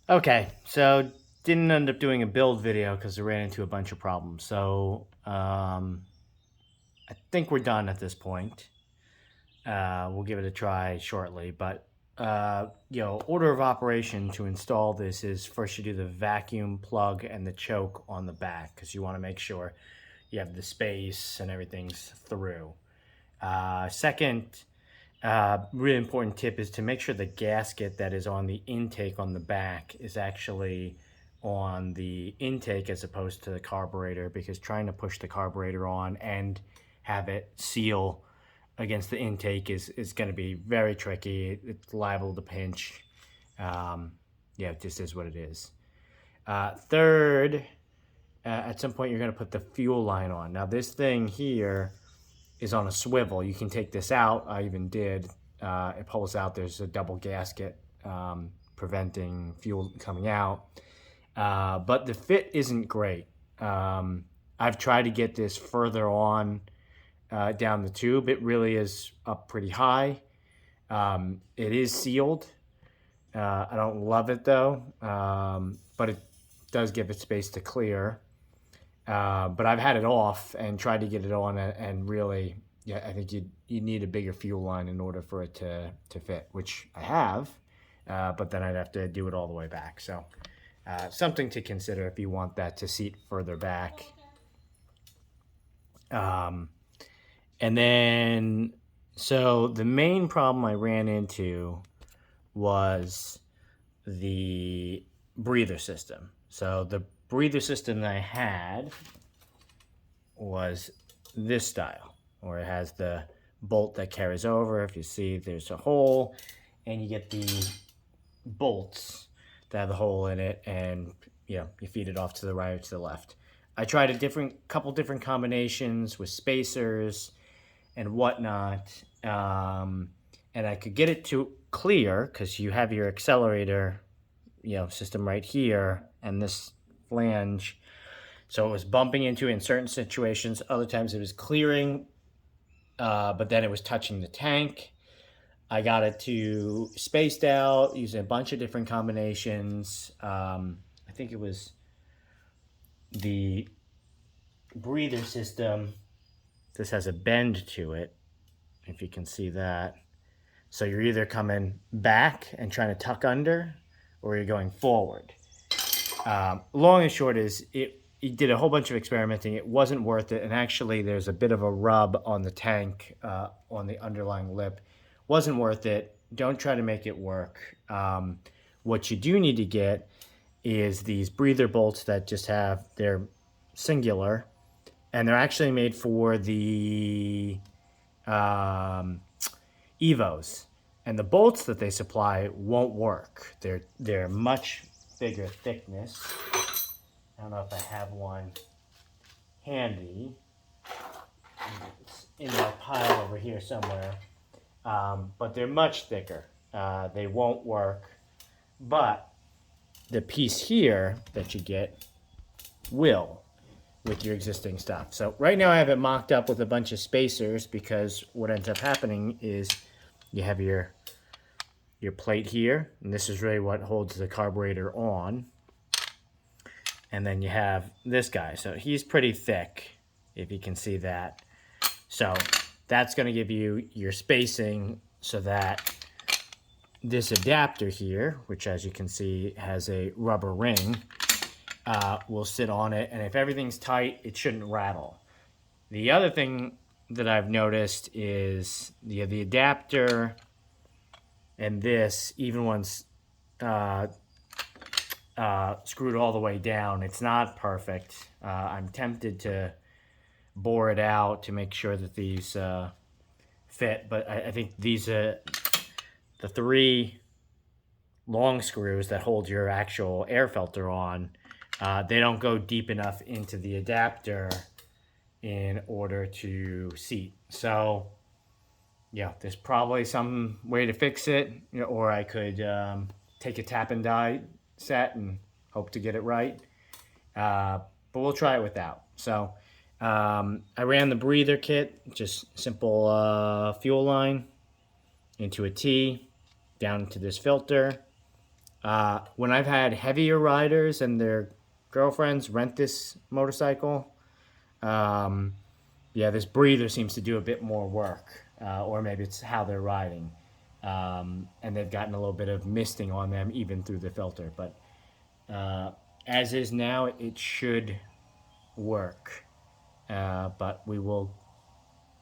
Okay, so didn't end up doing a build video because I ran into a bunch of problems. So I think we're done at this point. We'll give it a try shortly, but order of operation to install this is first you do the vacuum plug and the choke on the back because you want to make sure you have the space and everything's through. Second, really important tip is to make sure the gasket that is on the intake on the back is actually on the intake as opposed to the carburetor, because trying to push the carburetor on and have it seal against the intake is going to be very tricky. It's liable to pinch. It just is what it is. Third, at some point you're going to put the fuel line on. Now this thing here is on a swivel. You can take this out. I even did. It pulls out. There's a double gasket preventing fuel coming out. But the fit isn't great. I've tried to get this further on down the tube. It really is up pretty high. It is sealed. I don't love it though, but it does give it space to clear. But I've had it off and tried to get it on, and really, I think you need a bigger fuel line in order for it to fit, which I have, but then I'd have to do it all the way back. So something to consider if you want that to seat further back. And then, so the main problem I ran into was the breather system. So the breather system that I had was this style, where it has the bolt that carries over. If you see, there's a hole, and you get the bolts that have the hole in it, and you feed it off to the right or to the left. I tried a couple different combinations with spacers and whatnot, and I could get it to clear because you have your accelerator, system right here, and this flange. So it was bumping into it in certain situations. Other times it was clearing, but then it was touching the tank. I got it to spaced out using a bunch of different combinations. I think it was the breather system. This has a bend to it, if you can see that. So you're either coming back and trying to tuck under, or you're going forward. Long and short is, it did a whole bunch of experimenting. It wasn't worth it. And actually, there's a bit of a rub on the tank, on the underlying lip. Wasn't worth it. Don't try to make it work. What you do need to get is these breather bolts that just have, they're singular, and they're actually made for the Evos. And the bolts that they supply won't work. They're much bigger thickness. I don't know if I have one handy. It's in my pile over here somewhere. But they're much thicker. They won't work. But the piece here that you get will, with your existing stuff. So right now I have it mocked up with a bunch of spacers, because what ends up happening is you have your plate here, and this is really what holds the carburetor on. And then you have this guy. So he's pretty thick, if you can see that. So that's going to give you your spacing so that this adapter here, which as you can see has a rubber ring, will sit on it. And if everything's tight, it shouldn't rattle. The other thing that I've noticed is the adapter and this, even once screwed all the way down, it's not perfect. I'm tempted to bore it out to make sure that these fit, but I think these the 3 long screws that hold your actual air filter on, they don't go deep enough into the adapter in order to seat. So there's probably some way to fix it, or I could take a tap and die set and hope to get it right. But we'll try it without. So I ran the breather kit, just simple fuel line into a T, down into this filter. When I've had heavier riders and their girlfriends rent this motorcycle, yeah, this breather seems to do a bit more work, or maybe it's how they're riding. And they've gotten a little bit of misting on them even through the filter. But as is now, it should work. But we will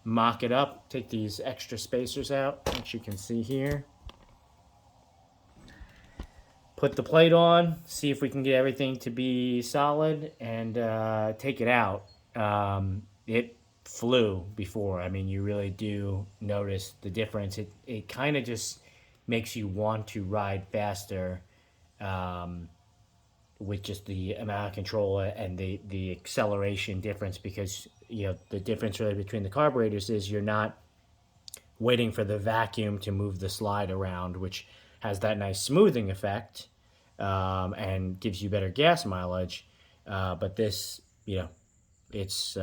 mock it up, take these extra spacers out, which you can see here. Put the plate on, see if we can get everything to be solid, and take it out. It flew before. I mean, you really do notice the difference. It kind of just makes you want to ride faster with just the amount of control and the acceleration difference, because the difference really between the carburetors is you're not waiting for the vacuum to move the slide around, which has that nice smoothing effect and gives you better gas mileage. But this, it's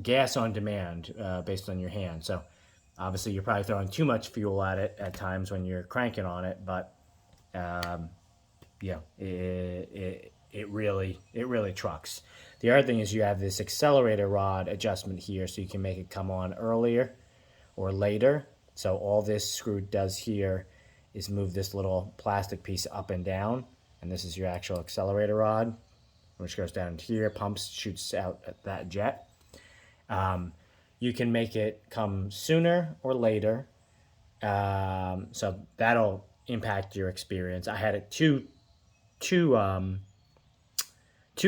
gas on demand based on your hand. So obviously you're probably throwing too much fuel at it at times when you're cranking on it, but it really trucks. The other thing is you have this accelerator rod adjustment here, so you can make it come on earlier or later. So all this screw does here is move this little plastic piece up and down, and this is your actual accelerator rod, which goes down here, pumps, shoots out at that jet. You can make it come sooner or later, so that'll impact your experience. I had it too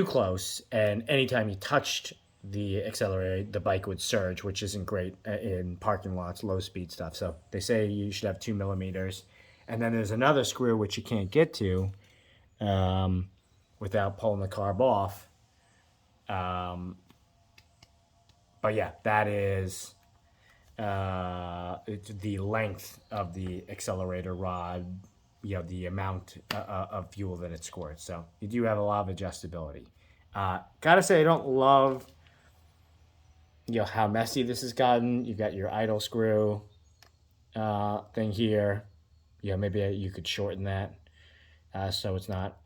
close, and anytime you touched the accelerator, the bike would surge, which isn't great in parking lots, low speed stuff. So they say you should have 2 millimeters. And then there's another screw which you can't get to without pulling the carb off. But yeah, that is it's the length of the accelerator rod, the amount of fuel that it squirts. So you do have a lot of adjustability. Gotta say, I don't love how messy this has gotten. You've got your idle screw thing here. Maybe you could shorten that so it's not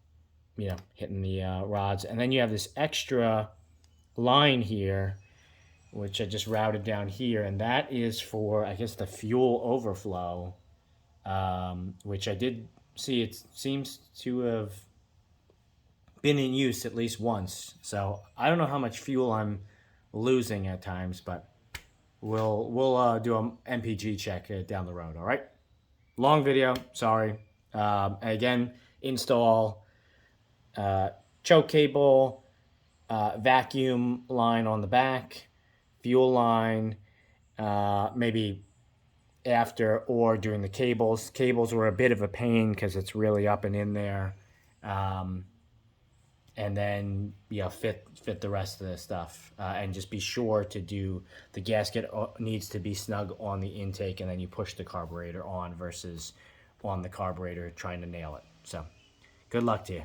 hitting the rods. And then you have this extra line here, which I just routed down here, and that is for, I guess, the fuel overflow, which I did see it seems to have been in use at least once. So I don't know how much fuel I'm losing at times, but we'll do an MPG check down the road. All right, long video, sorry. Again, install choke cable, vacuum line on the back, fuel line, maybe after or during the cables. Cables were a bit of a pain because it's really up and in there. And then fit the rest of the stuff, and just be sure to do the gasket needs to be snug on the intake, and then you push the carburetor on versus on the carburetor trying to nail it. So good luck to you.